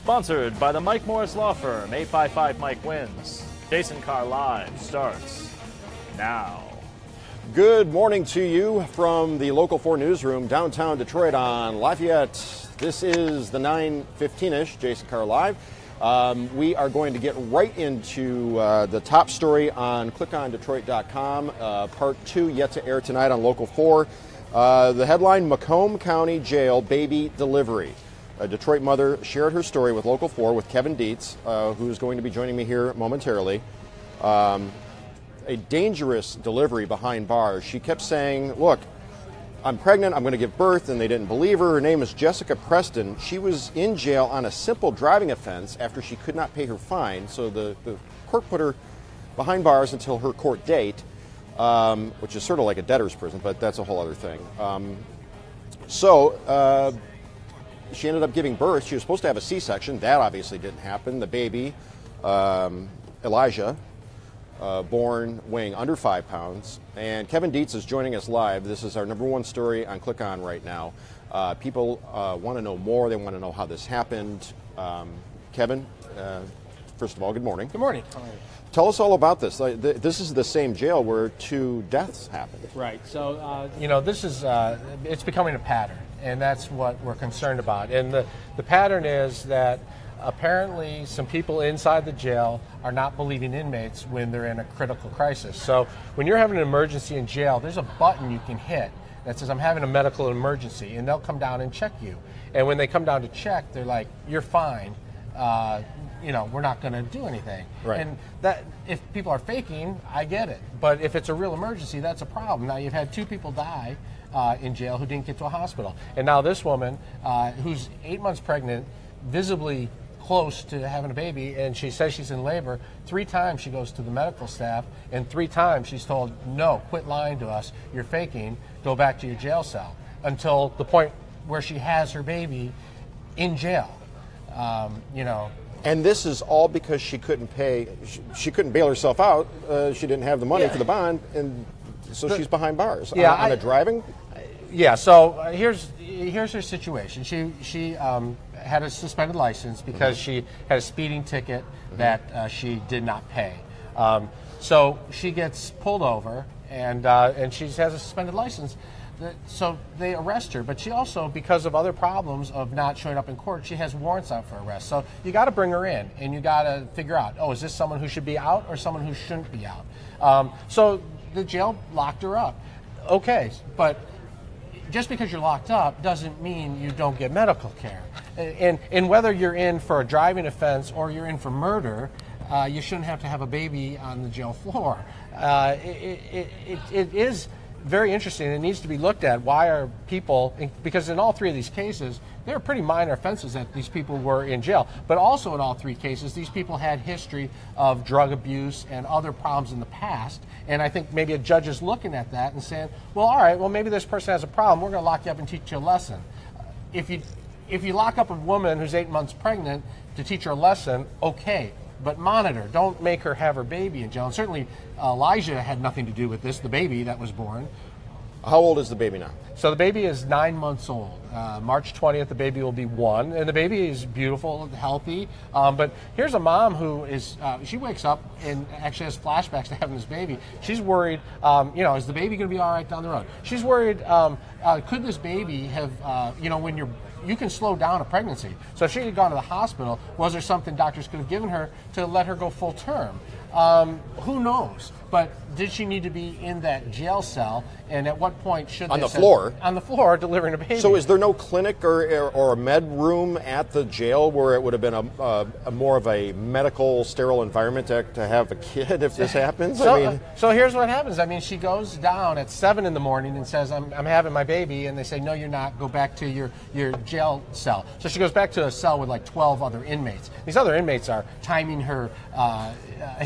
Sponsored by the Mike Morris Law Firm. 855 Mike wins. Jason Carr Live starts now. Good morning to you from the Local 4 newsroom downtown Detroit on Lafayette. This is the 9:15-ish Jason Carr Live. We are going to get right into the top story on clickondetroit.com. Part 2 yet to air tonight on Local 4. The headline, Macomb County Jail Baby Delivery. A Detroit mother shared her story with Local 4 with Kevin Dietz, who's going to be joining me here momentarily. A dangerous delivery behind bars. She kept saying, look, I'm pregnant, I'm going to give birth, and they didn't believe her. Her name is Jessica Preston. She was in jail on a simple driving offense after she could not pay her fine, so the court put her behind bars until her court date, which is sort of like a debtor's prison, but that's a whole other thing. She ended up giving birth. She was supposed to have a C-section. That obviously didn't happen. The baby, Elijah, born weighing under 5 pounds. And Kevin Dietz is joining us live. This is our number one story on Click On right now. People want to know more. They want to know how this happened. Kevin, first of all, good morning. Good morning. Tell us all about this. This is the same jail where 2 deaths happened. Right. So, this is, it's becoming a pattern, and that's what we're concerned about. And the pattern is that apparently some people inside the jail are not believing inmates when they're in a critical crisis. So when you're having an emergency in jail, there's a button you can hit that says, I'm having a medical emergency, and they'll come down and check you. And when they come down to check, they're like, you're fine. We're not going to do anything. Right. And that, if people are faking, I get it. But if it's a real emergency, that's a problem. Now, you've had 2 people die in jail who didn't get to a hospital. And now this woman, who's 8 months pregnant, visibly close to having a baby, and she says she's in labor, 3 times she goes to the medical staff, and 3 times she's told, no, quit lying to us, you're faking, go back to your jail cell, until the point where she has her baby in jail. And this is all because she couldn't pay. She couldn't bail herself out. She didn't have the money for the bond, and so she's behind bars. Yeah, on a driving. Yeah. So here's her situation. She had a suspended license because she had a speeding ticket that she did not pay. So she gets pulled over, and she has a suspended license. So they arrest her, but she also, because of other problems of not showing up in court, she has warrants out for arrest. So you got to bring her in, and you got to figure out, is this someone who should be out or someone who shouldn't be out? So the jail locked her up. Okay, but just because you're locked up doesn't mean you don't get medical care. And whether you're in for a driving offense or you're in for murder, you shouldn't have to have a baby on the jail floor. It is very interesting. It needs to be looked at. Why are people, because in all 3 of these cases, they were pretty minor offenses that these people were in jail. But also in all 3 cases, these people had history of drug abuse and other problems in the past. And I think maybe a judge is looking at that and saying, well, all right, well, maybe this person has a problem. We're going to lock you up and teach you a lesson. If you lock up a woman who's 8 months pregnant to teach her a lesson, okay. But monitor. Don't make her have her baby in jail. And certainly Elijah had nothing to do with this, the baby that was born. How old is the baby now? So the baby is 9 months old. March 20th, the baby will be 1. And the baby is beautiful and healthy. But here's a mom who is, she wakes up and actually has flashbacks to having this baby. She's worried, is the baby going to be all right down the road? She's worried, could this baby have, when you can slow down a pregnancy. So if she had gone to the hospital, was there something doctors could have given her to let her go full term? Who knows? But did she need to be in that jail cell? And at what point should on the floor? On the floor, delivering a baby. So is there no clinic or a med room at the jail where it would have been a more of a medical, sterile environment to have a kid if this happens? So here's what happens. She goes down at 7 in the morning and says, I'm having my baby. And they say, no, you're not. Go back to your jail cell. So she goes back to a cell with like 12 other inmates. These other inmates are timing her,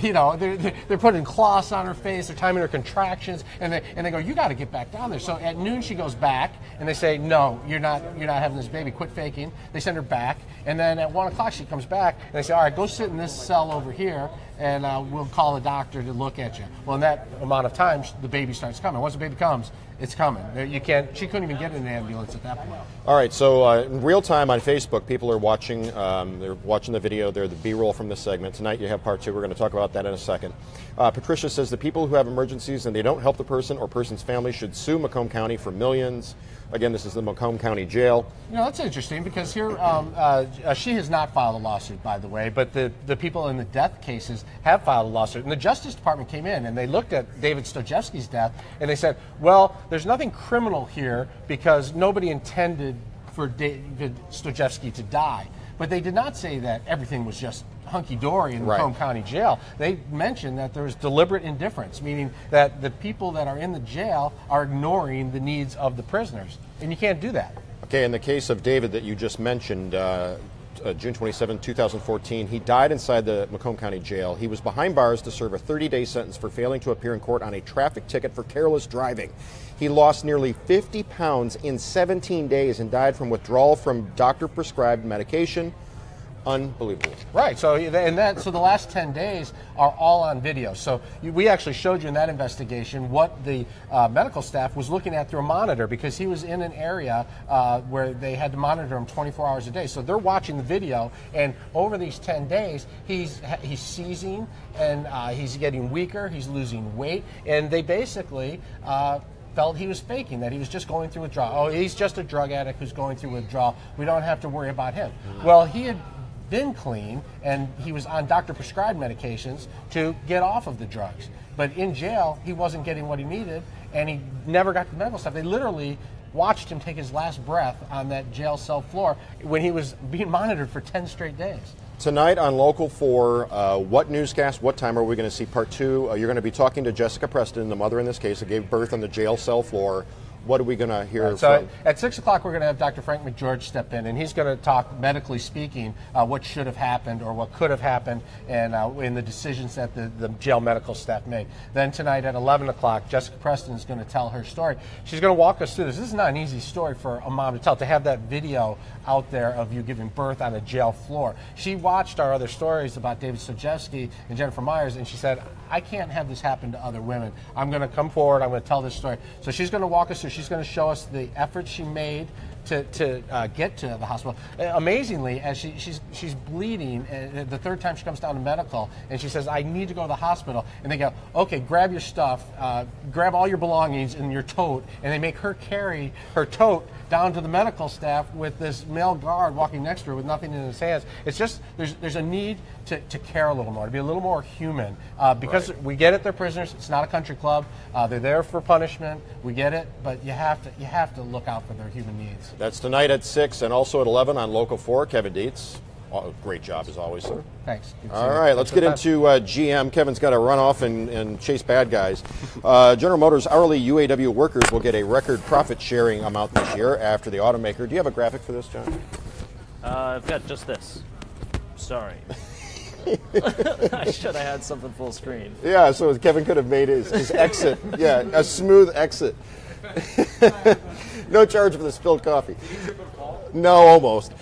they're putting cloths on her face. They're timing her contractions. And they go, you got to get back down there. So at noon she goes back and they say, no, you're not having this baby. Quit faking. They send her back. And then at 1 o'clock she comes back and they say, all right, go sit in this cell over here. and we'll call a doctor to look at you. Well, in that amount of time, the baby starts coming. Once the baby comes, it's coming. You can't. She couldn't even get in an ambulance at that point. All right, so in real time on Facebook, people are watching. They're watching the video. They're the B-roll from this segment. Tonight you have part 2. We're going to talk about that in a second. Patricia says the people who have emergencies and they don't help the person or person's family should sue Macomb County for millions. Again, this is the Macomb County Jail. You know, that's interesting because here she has not filed a lawsuit, by the way, but the people in the death cases have filed a lawsuit. And the Justice Department came in and they looked at David Stojewski's death and they said, well, there's nothing criminal here because nobody intended for David Stojewski to die. But they did not say that everything was just hunky-dory in Macomb County Jail. They mentioned that there was deliberate indifference, meaning that the people that are in the jail are ignoring the needs of the prisoners. And you can't do that. Okay, in the case of David that you just mentioned, June 27, 2014, he died inside the Macomb County Jail. He was behind bars to serve a 30-day sentence for failing to appear in court on a traffic ticket for careless driving. He lost nearly 50 pounds in 17 days and died from withdrawal from doctor-prescribed medication. Unbelievable. Right. So the last 10 days are all on video. So we actually showed you in that investigation what the medical staff was looking at through a monitor because he was in an area where they had to monitor him 24 hours a day. So they're watching the video, and over these 10 days, he's seizing and he's getting weaker. He's losing weight, and they basically felt he was faking, that he was just going through withdrawal. Oh, he's just a drug addict who's going through withdrawal. We don't have to worry about him. Well, he had been clean and he was on doctor prescribed medications to get off of the drugs. But in jail, he wasn't getting what he needed and he never got the medical stuff. They literally watched him take his last breath on that jail cell floor when he was being monitored for 10 straight days. Tonight on Local 4, what newscast, what time are we going to see part 2? You're going to be talking to Jessica Preston, the mother in this case, who gave birth on the jail cell floor. What are we going to hear from? At 6 o'clock, we're going to have Dr. Frank McGeorge step in, and he's going to talk, medically speaking, what should have happened or what could have happened and in the decisions that the jail medical staff made. Then tonight at 11 o'clock, Jessica Preston is going to tell her story. She's going to walk us through this. This is not an easy story for a mom to tell, to have that video out there of you giving birth on a jail floor. She watched our other stories about David Stojewski and Jennifer Myers, and she said, I can't have this happen to other women. I'm going to come forward. I'm going to tell this story. So she's going to walk us through. She's going to show us the efforts she made to get to the hospital. Amazingly, as she's bleeding, the third time she comes down to medical, and she says, I need to go to the hospital. And they go, okay, grab your stuff, grab all your belongings in your tote, and they make her carry her tote down to the medical staff with this male guard walking next to her with nothing in his hands. It's just, there's a need to care a little more, to be a little more human. Because we get it, they're prisoners. It's not a country club. They're there for punishment. We get it, but you have to look out for their human needs. That's tonight at 6 and also at 11 on Local 4. Kevin Dietz. Oh, great job as always, sir. Thanks. All right, let's get into GM. Kevin's got to run off and chase bad guys. General Motors hourly UAW workers will get a record profit sharing amount this year after the automaker. Do you have a graphic for this, John? I've got just this. Sorry. I should have had something full screen. Yeah, so Kevin could have made his exit. Yeah, a smooth exit. No charge for the spilled coffee. No, almost.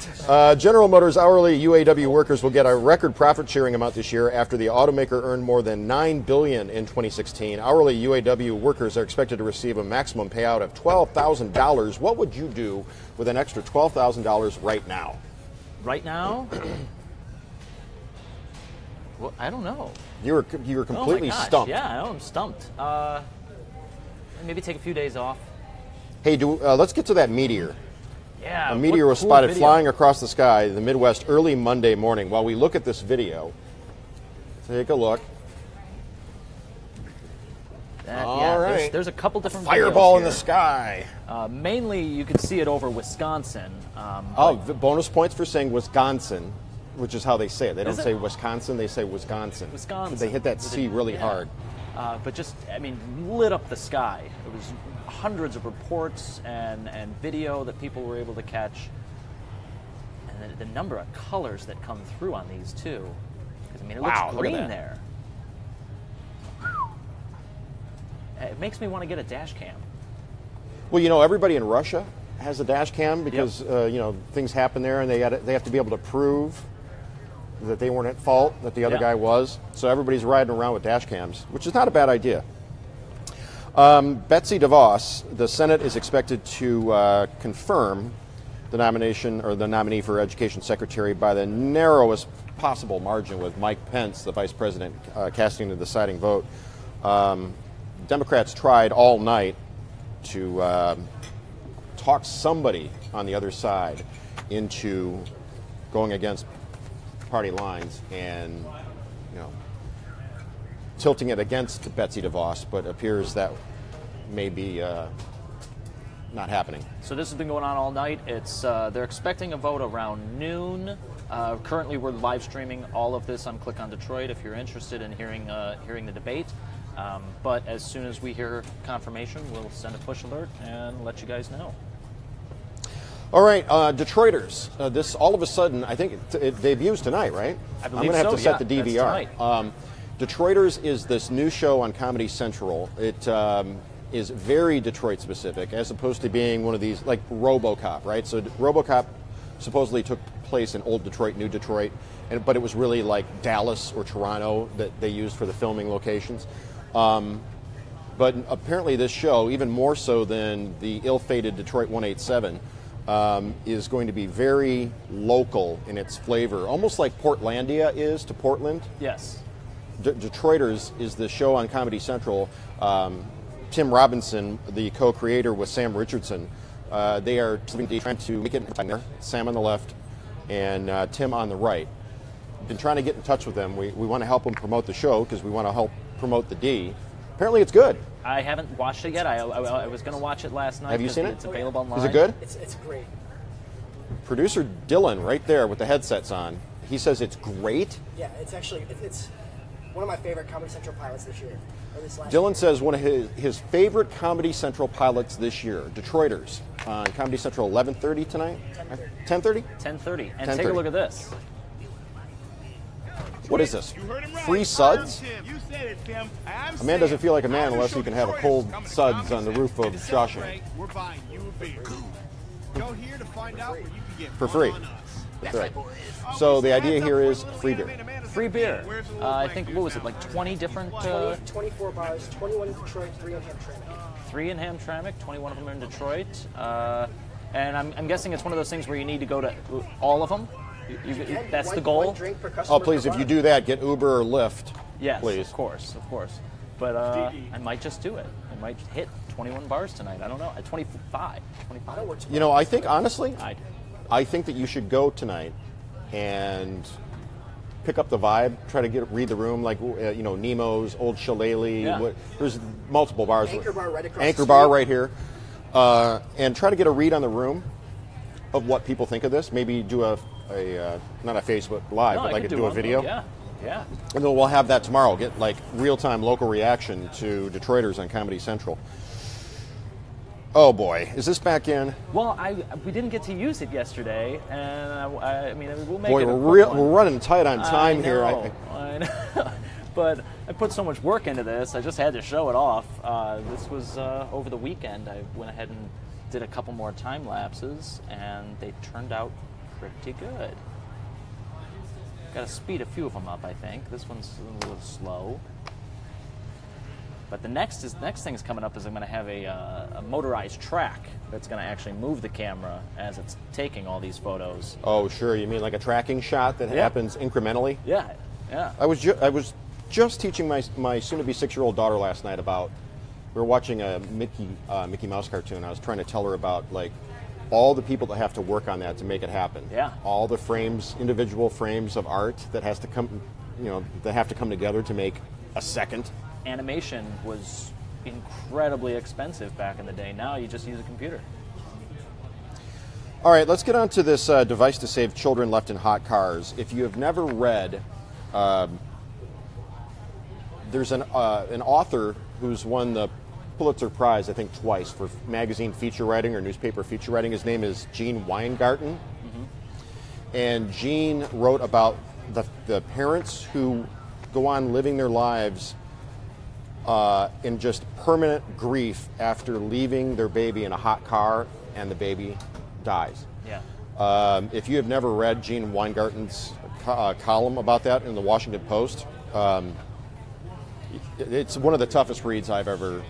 General Motors hourly UAW workers will get a record profit-sharing amount this year after the automaker earned more than $9 billion in 2016. Hourly UAW workers are expected to receive a maximum payout of $12,000. What would you do with an extra $12,000 right now? Right now? Well, I don't know. You were completely stumped. Yeah, I know, I'm stumped. Maybe take a few days off. Hey, let's get to that meteor. Yeah, a meteor was spotted flying across the sky in the Midwest early Monday morning. While we look at this video, take a look. All right. There's a couple different fireball videos in the sky. Mainly, you can see it over Wisconsin. Bonus points for saying Wisconsin, which is how they say it. They don't say Wisconsin; they say Wisconsin. Wisconsin. They hit that C really hard. But just, lit up the sky. It was hundreds of reports and video that people were able to catch. And the number of colors that come through on these, too. Because, it looks green there. It makes me want to get a dash cam. Well, everybody in Russia has a dash cam because, things happen there and they have to be able to prove that they weren't at fault, that the other guy was. So everybody's riding around with dash cams, which is not a bad idea. Betsy DeVos, the Senate is expected to confirm the nomination or the nominee for Education Secretary by the narrowest possible margin, with Mike Pence, the Vice President, casting the deciding vote. Democrats tried all night to talk somebody on the other side into going against party lines and, tilting it against Betsy DeVos, but appears that may be not happening. So this has been going on all night. It's they're expecting a vote around noon. Currently, we're live streaming all of this on Click on Detroit if you're interested in hearing the debate. But as soon as we hear confirmation, we'll send a push alert and let you guys know. All right, Detroiters. This all of a sudden, I think it debuts tonight, right? I believe I'm going to have so, to set yeah, the that's DVR. Detroiters is this new show on Comedy Central. It is very Detroit specific, as opposed to being one of these like RoboCop, right? So RoboCop supposedly took place in Old Detroit, New Detroit, but it was really like Dallas or Toronto that they used for the filming locations. But apparently this show, even more so than the ill-fated Detroit 187, is going to be very local in its flavor, almost like Portlandia is to Portland. Yes. Detroiters is the show on Comedy Central. Tim Robinson, the co-creator with Sam Richardson, they are trying to make it there. Sam on the left and Tim on the right. Been trying to get in touch with them. We want to help them promote the show because we want to help promote the D. Apparently it's good. I haven't watched it yet. I was going to watch it last night. Have you seen it? It's available online. Is it good? It's great. Producer Dylan, right there with the headsets on, he says it's great. Yeah, it's actually it's one of my favorite Comedy Central pilots this year. Or this last Dylan year. says one of his favorite Comedy Central pilots this year, Detroiters, on Comedy Central 11:30 tonight? 10:30? 10:30. And 10:30. take a look at this. What is this? Free suds? A man doesn't feel like a man unless he can have a cold suds on the roof of Shawshank. We're buying you a beer. Go here to find out where you can get For free. one on us. That's right. So the idea here is free beer. Free beer. I think, what was it, like 20 different... 24 bars, 21 in Detroit, 3 in Hamtramck. 3 in Hamtramck, 21 of them are in Detroit. And I'm guessing it's one of those things where you need to go to all of them. That's the goal. One drink per customer Oh, please, per if you bar. do that, get Uber or Lyft. Yes, Please. of course. But I might just do it. I might hit 21 bars tonight. I don't know. At 25. That works. You know, I think, honestly, I do. I think that you should go tonight and pick up the vibe, try to read the room, like, Nemo's, Old Shillelagh. Yeah. There's multiple bars. Anchor Bar right across Anchor the Bar street. right here. And try to get a read on the room of what people think of this. Maybe do a not a Facebook Live, No, but I like could do a one. video. Yeah. And then we'll have that tomorrow. Get like real-time local reaction to Detroiters on Comedy Central. Oh boy, is this back in? Well, we didn't get to use it yesterday, and I mean, we'll make Boy, it a we're quick one. running tight on time here. I know. But I put so much work into this, I just had to show it off. This was over the weekend. I went ahead and did a couple more time lapses, and they turned out pretty good. Got to speed a few of them up, I think. This one's a little slow. But the next thing's coming up is I'm going to have a motorized track that's going to actually move the camera as it's taking all these photos. Oh, sure. You mean like a tracking shot that Yeah. happens incrementally? Yeah. I was just teaching my soon-to-be 6-year-old daughter last night about. We were watching a Mickey Mouse cartoon. I was trying to tell her about like all the people that have to work on that to make it happen. Yeah. All the frames, individual frames of art that has to come, that have to come together to make a second. Animation was incredibly expensive back in the day. Now you just use a computer. All right, let's get on to this device to save children left in hot cars. If you have never read, there's an author who's won the Pulitzer Prize, I think twice, for magazine feature writing or newspaper feature writing. His name is Gene Weingarten. Mm-hmm. And Gene wrote about the parents who go on living their lives in just permanent grief after leaving their baby in a hot car and the baby dies. Yeah. If you have never read Gene Weingarten's column about that in the Washington Post. It's one of the toughest reads I've ever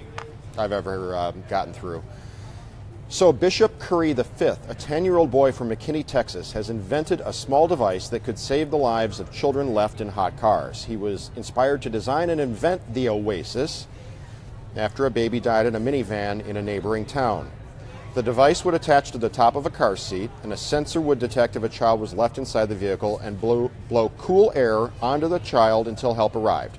gotten through. So Bishop Curry V, a 10-year-old boy from McKinney, Texas, has invented a small device that could save the lives of children left in hot cars. He was inspired to design and invent the Oasis after a baby died in a minivan in a neighboring town. The device would attach to the top of a car seat, and a sensor would detect if a child was left inside the vehicle and blow cool air onto the child until help arrived.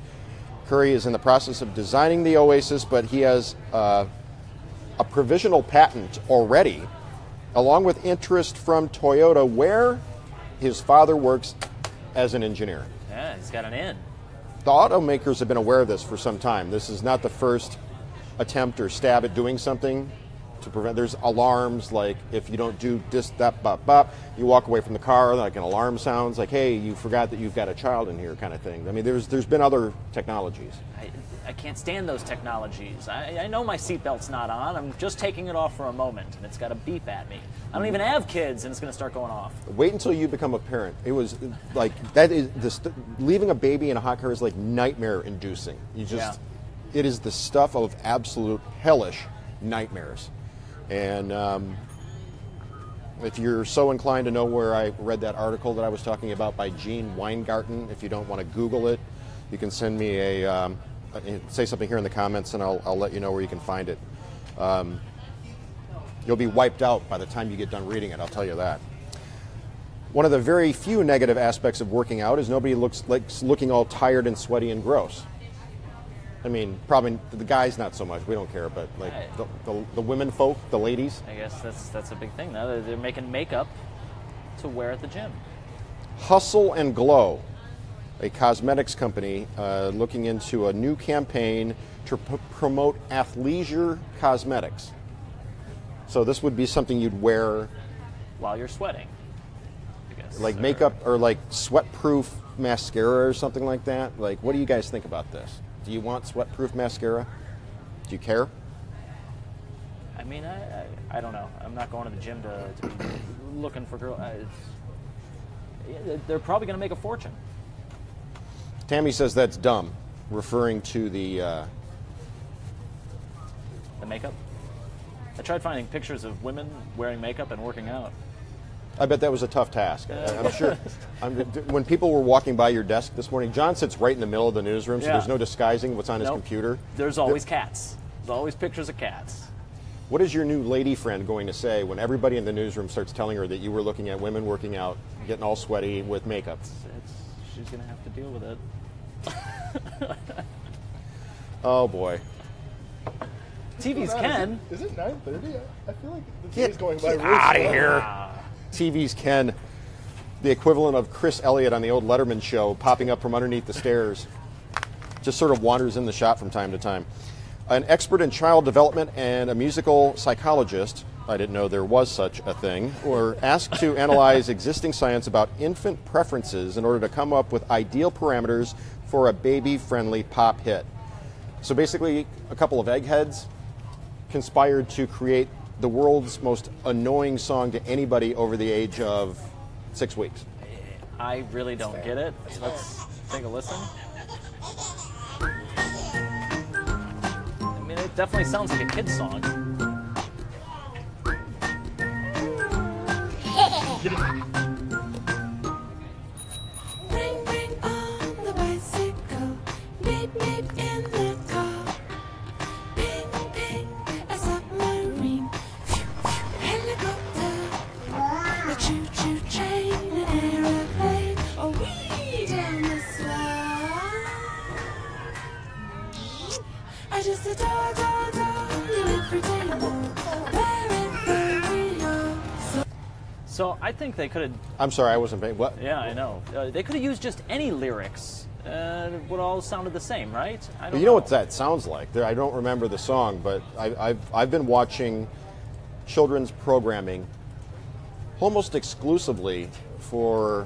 Curry is in the process of designing the Oasis, but he has a provisional patent already, along with interest from Toyota, where his father works as an engineer. Yeah, he's got an in. The automakers have been aware of this for some time. This is not the first attempt or stab at doing something to prevent. There's alarms, like if you don't do this, that, bop, bop, you walk away from the car, like an alarm sounds, like, hey, you forgot that you've got a child in here, kind of thing. I mean, there's been other technologies. I can't stand those technologies. I know my seatbelt's not on. I'm just taking it off for a moment, and it's got to beep at me. I don't even have kids, and it's going to start going off. Wait until you become a parent. It was like that is leaving a baby in a hot car is like nightmare-inducing. It is the stuff of absolute hellish nightmares. And if you're so inclined to know where I read that article that I was talking about by Gene Weingarten, if you don't want to Google it, you can send me say something here in the comments, and I'll let you know where you can find it. You'll be wiped out by the time you get done reading it, I'll tell you that. One of the very few negative aspects of working out is nobody looks looking all tired and sweaty and gross. I mean, probably the guys not so much. We don't care, but like the women folk, the ladies. I guess that's a big thing now. They're making makeup to wear at the gym. Hustle and Glow, a cosmetics company, looking into a new campaign to promote athleisure cosmetics. So this would be something you'd wear while you're sweating, I guess. Like makeup or like sweat-proof mascara or something like that. Like, what do you guys think about this? Do you want sweat-proof mascara? Do you care? I mean, I don't know. I'm not going to the gym to be looking for girls. They're probably going to make a fortune. Tammy says that's dumb, referring to the makeup. I tried finding pictures of women wearing makeup and working out. I bet that was a tough task. I'm sure. When people were walking by your desk this morning, John sits right in the middle of the newsroom, so there's no disguising what's on his computer. There's always cats. There's always pictures of cats. What is your new lady friend going to say when everybody in the newsroom starts telling her that you were looking at women working out, getting all sweaty with makeup? She's going to have to deal with it. Oh, boy. TVs can. Is it 9:30? I feel like the Get TV's going by really out of slow. here. TVs can. The equivalent of Chris Elliott on the old Letterman show popping up from underneath the stairs. Just sort of wanders in the shop from time to time. An expert in child development and a musical psychologist, I didn't know there was such a thing, were asked to analyze existing science about infant preferences in order to come up with ideal parameters for a baby-friendly pop hit. So basically, a couple of eggheads conspired to create the world's most annoying song to anybody over the age of 6 weeks. I really don't get it. Let's take a listen. I mean, it definitely sounds like a kid's song. Ring, ring on the bicycle, beep, beep in the car. Ping, ping, a submarine, phew, phew, helicopter, a choo-choo train, an aeroplane, a wee down the slide. I just adore you every day more, wherever we are. So I think they could have. I'm sorry, I wasn't paying. What? Yeah, I know. They could have used just any lyrics. It would all sounded the same, right? I don't You know what that sounds like? I don't remember the song, but I've been watching children's programming almost exclusively for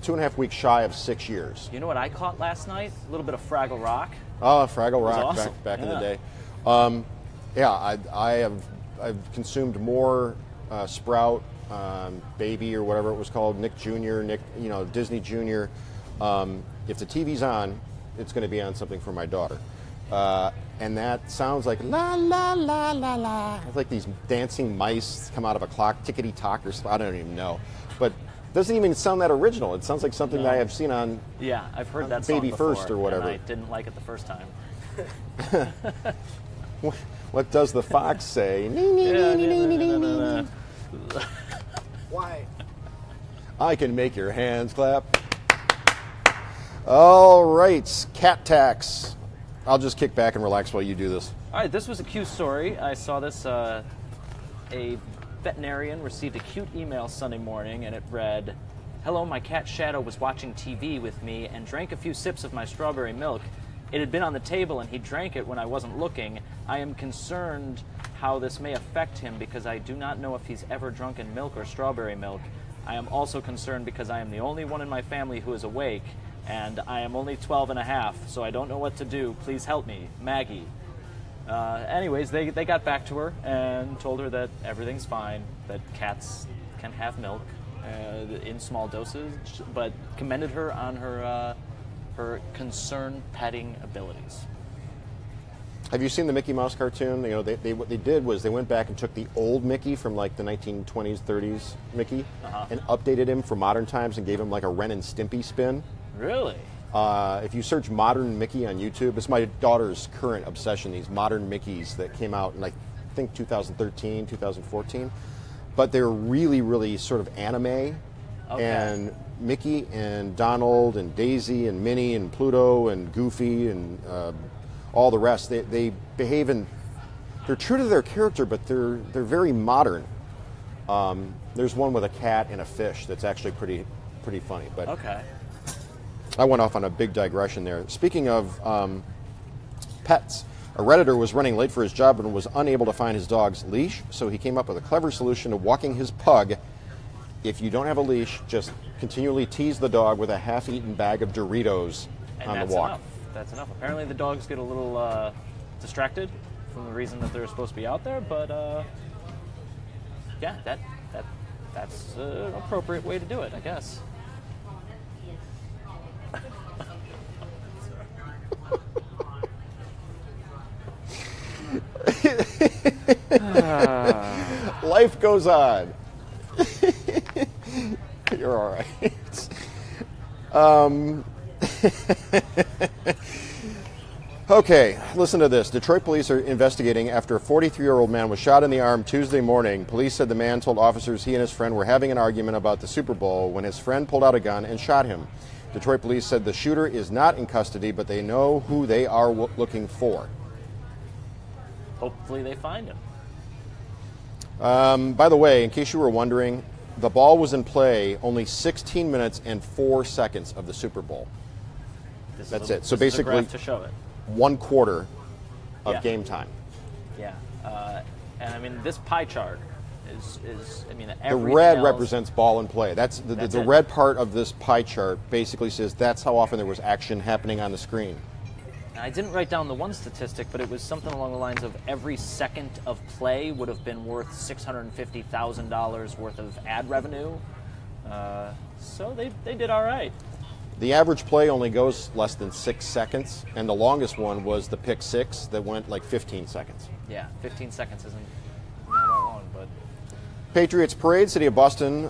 2.5 weeks shy of 6 years. You know what I caught last night? A little bit of Fraggle Rock. Oh, Fraggle Rock, awesome. back in the Yeah. day. I've consumed more Sprout, Baby or whatever it was called, Nick Jr., Disney Jr. If the TV's on, it's going to be on something for my daughter. And that sounds like la, la, la, la, la. It's like these dancing mice come out of a clock, tickety-tock, or I don't even know. But it doesn't even sound that original. It sounds like something that I have seen on Yeah, I've heard that song Baby before, First or whatever. and I didn't like it the first time. What does the fox say? Why? I can make your hands clap. All right, cat tax. I'll just kick back and relax while you do this. All right, this was a cute story. I saw this. A veterinarian received a cute email Sunday morning, and it read, "Hello, my cat Shadow was watching TV with me and drank a few sips of my strawberry milk. It had been on the table and he drank it when I wasn't looking. I am concerned how this may affect him because I do not know if he's ever drunken milk or strawberry milk. I am also concerned because I am the only one in my family who is awake, and I am only 12 and a half, so I don't know what to do. Please help me, Maggie." Anyways, they got back to her and told her that everything's fine, that cats can have milk in small doses, but commended her on her concern petting abilities. Have you seen the Mickey Mouse cartoon? What they did was they went back and took the old Mickey from like the 1920s, 30s Mickey, and updated him for modern times and gave him like a Ren and Stimpy spin. Really? If you search modern Mickey on YouTube, it's my daughter's current obsession, these modern Mickeys that came out in like, I think 2013, 2014. But they're really, really sort of anime. Okay. And Mickey and Donald and Daisy and Minnie and Pluto and Goofy and all the rest, they behave they're true to their character, but they're very modern. There's one with a cat and a fish that's actually pretty funny. But Okay. I went off on a big digression there. Speaking of pets, a Redditor was running late for his job and was unable to find his dog's leash, so he came up with a clever solution to walking his pug. If you don't have a leash, just continually tease the dog with a half-eaten bag of Doritos And on that's the walk. enough. That's enough. Apparently the dogs get a little distracted from the reason that they're supposed to be out there, but yeah, that's an appropriate way to do it, I guess. Life goes on. You're all right. Okay, listen to this. Detroit police are investigating after a 43-year-old man was shot in the arm Tuesday morning. Police said the man told officers he and his friend were having an argument about the Super Bowl when his friend pulled out a gun and shot him. Detroit police said the shooter is not in custody, but they know who they are looking for. Hopefully they find him. By the way, in case you were wondering, the ball was in play only 16 minutes and 4 seconds of the Super Bowl. That's it. So this is a basically, graph to show it. 1/4 of Yeah. game time. Yeah, and I mean this pie chart is I mean The everything red else- represents ball in play. That's the it. red part of this pie chart basically says that's how often there was action happening on the screen. I didn't write down the one statistic, but it was something along the lines of every second of play would have been worth $650,000 worth of ad revenue. So they did all right. The average play only goes less than 6 seconds, and the longest one was the pick six that went like 15 seconds. Yeah, 15 seconds isn't not that long, but Patriots Parade, City of Boston.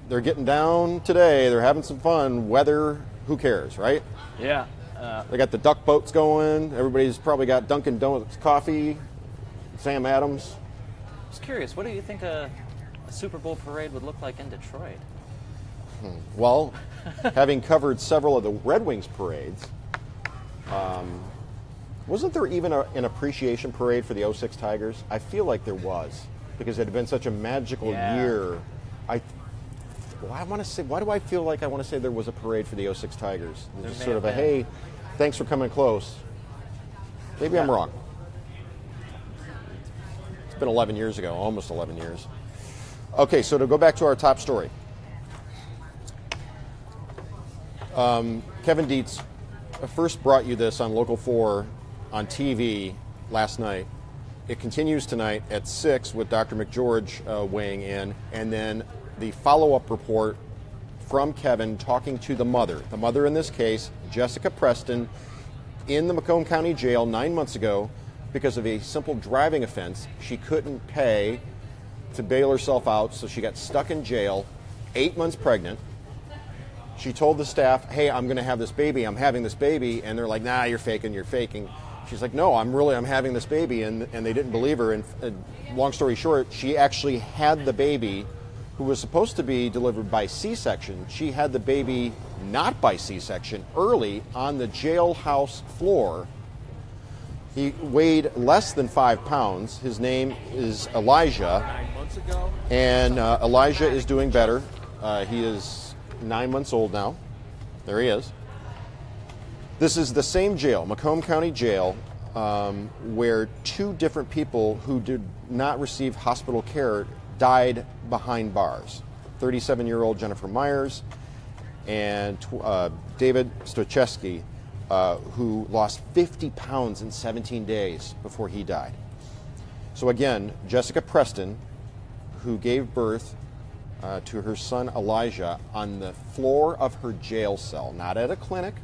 They're getting down today. They're having some fun. Weather, who cares, right? yeah. They got the duck boats going. Everybody's probably got Dunkin' Donuts coffee. Sam Adams. I was curious, what do you think a Super Bowl parade would look like in Detroit? Well, having covered several of the Red Wings parades, wasn't there even an appreciation parade for the 06 Tigers? I feel like there was, because it had been such a magical Yeah. year. Why do I feel like I want to say there was a parade for the 06 Tigers? There Just may sort of a, have been. hey, thanks for coming close. Maybe I'm Yeah. wrong. It's been 11 years ago, almost 11 years. Okay, so to go back to our top story. Kevin Dietz first brought you this on Local 4 on TV last night. it continues tonight at 6 with Dr. McGeorge weighing in, and then the follow-up report from Kevin talking to the mother. The mother in this case, Jessica Preston, in the Macomb County Jail 9 months ago because of a simple driving offense. She couldn't pay to bail herself out, so she got stuck in jail, 8 months pregnant. She told the staff, hey, I'm going to have this baby, I'm having this baby, and they're like, nah, you're faking. She's like, no, I'm having this baby, and they didn't believe her, and long story short, she actually had the baby, who was supposed to be delivered by C-section. She had the baby not by C-section early on the jailhouse floor. He weighed less than 5 pounds. His name is Elijah, 9 months ago. and Elijah is doing better. He is 9 months old now. There he is. This is the same jail, Macomb County Jail, where 2 different people who did not receive hospital care died behind bars. 37-year-old Jennifer Myers and David Stochewski, who lost 50 pounds in 17 days before he died. So again, Jessica Preston, who gave birth to her son Elijah on the floor of her jail cell, not at a clinic,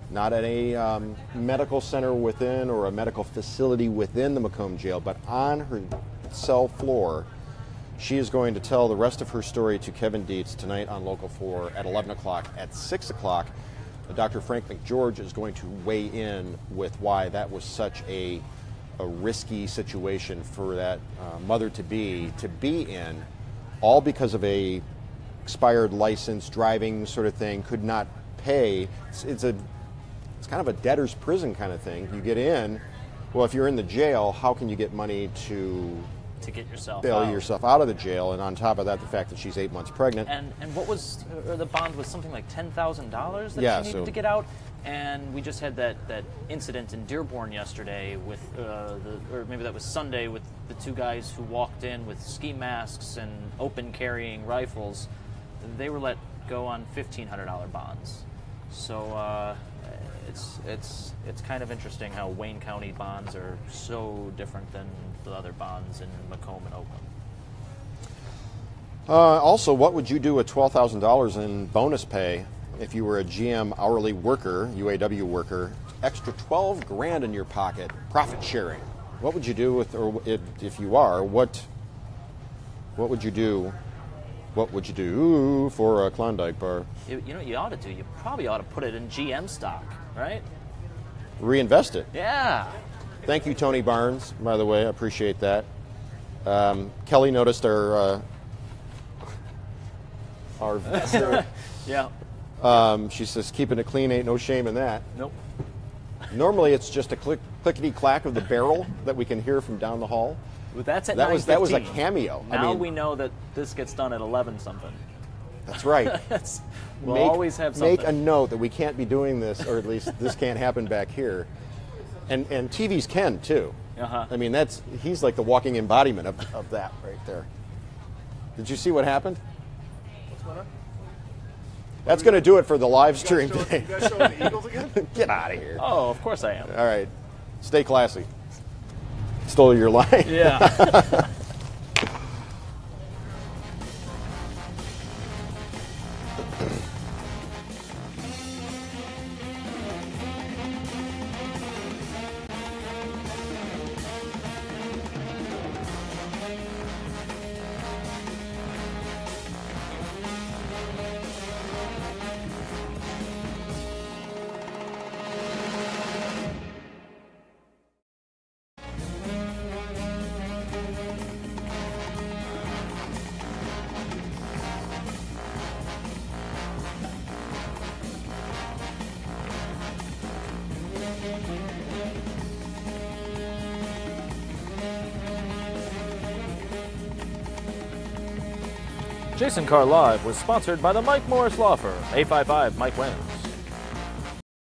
not at a medical center within or a medical facility within the Macomb jail, but on her cell floor. She is going to tell the rest of her story to Kevin Dietz tonight on Local 4 at 11 o'clock. At 6 o'clock, Dr. Frank McGeorge is going to weigh in with why that was such a risky situation for that mother-to-be in, all because of a expired license, driving sort of thing, could not pay. It's kind of a debtor's prison kind of thing. You get in, well, if you're in the jail, how can you get money to get yourself bail out. yourself out of the jail? And on top of that, the fact that she's 8 months pregnant. And what was the bond was something like $10,000 that Yeah, she needed to get out. And we just had that incident in Dearborn yesterday with or maybe that was Sunday, with the 2 guys who walked in with ski masks and open carrying rifles. They were let go on $1,500 bonds. So it's kind of interesting how Wayne County bonds are so different than the other bonds in Macomb and Oakland. Also, what would you do with $12,000 in bonus pay if you were a GM hourly worker, UAW worker, extra $12,000 in your pocket, profit sharing? What would you do with, or if you are, what would you do? What would you do for a Klondike bar? You know what you ought to do? You probably ought to put it in GM stock, right? Reinvest it. Yeah. Thank you, Tony Barnes, by the way. I appreciate that. Kelly noticed our Yeah. she says, keeping it clean ain't no shame in that. Nope. Normally, it's just a clickety-clack of the barrel that we can hear from down the hall. But that's at That was a 9:15. cameo. Now I mean, we know that this gets done at 11 something. that's right. We'll always have something. Make a note that we can't be doing this, or at least this can't happen back here. And TVs can too. Uh-huh. I mean, he's like the walking embodiment of that right there. Did you see what happened? What's going on? That's going to do it for the live stream You today. guys showing the Eagles again? Get out of here. Oh, of course I am. All right. Stay classy. Stole your line. Yeah. Jason Carr Live was sponsored by the Mike Morris Law Firm, 855 Mike Wayne.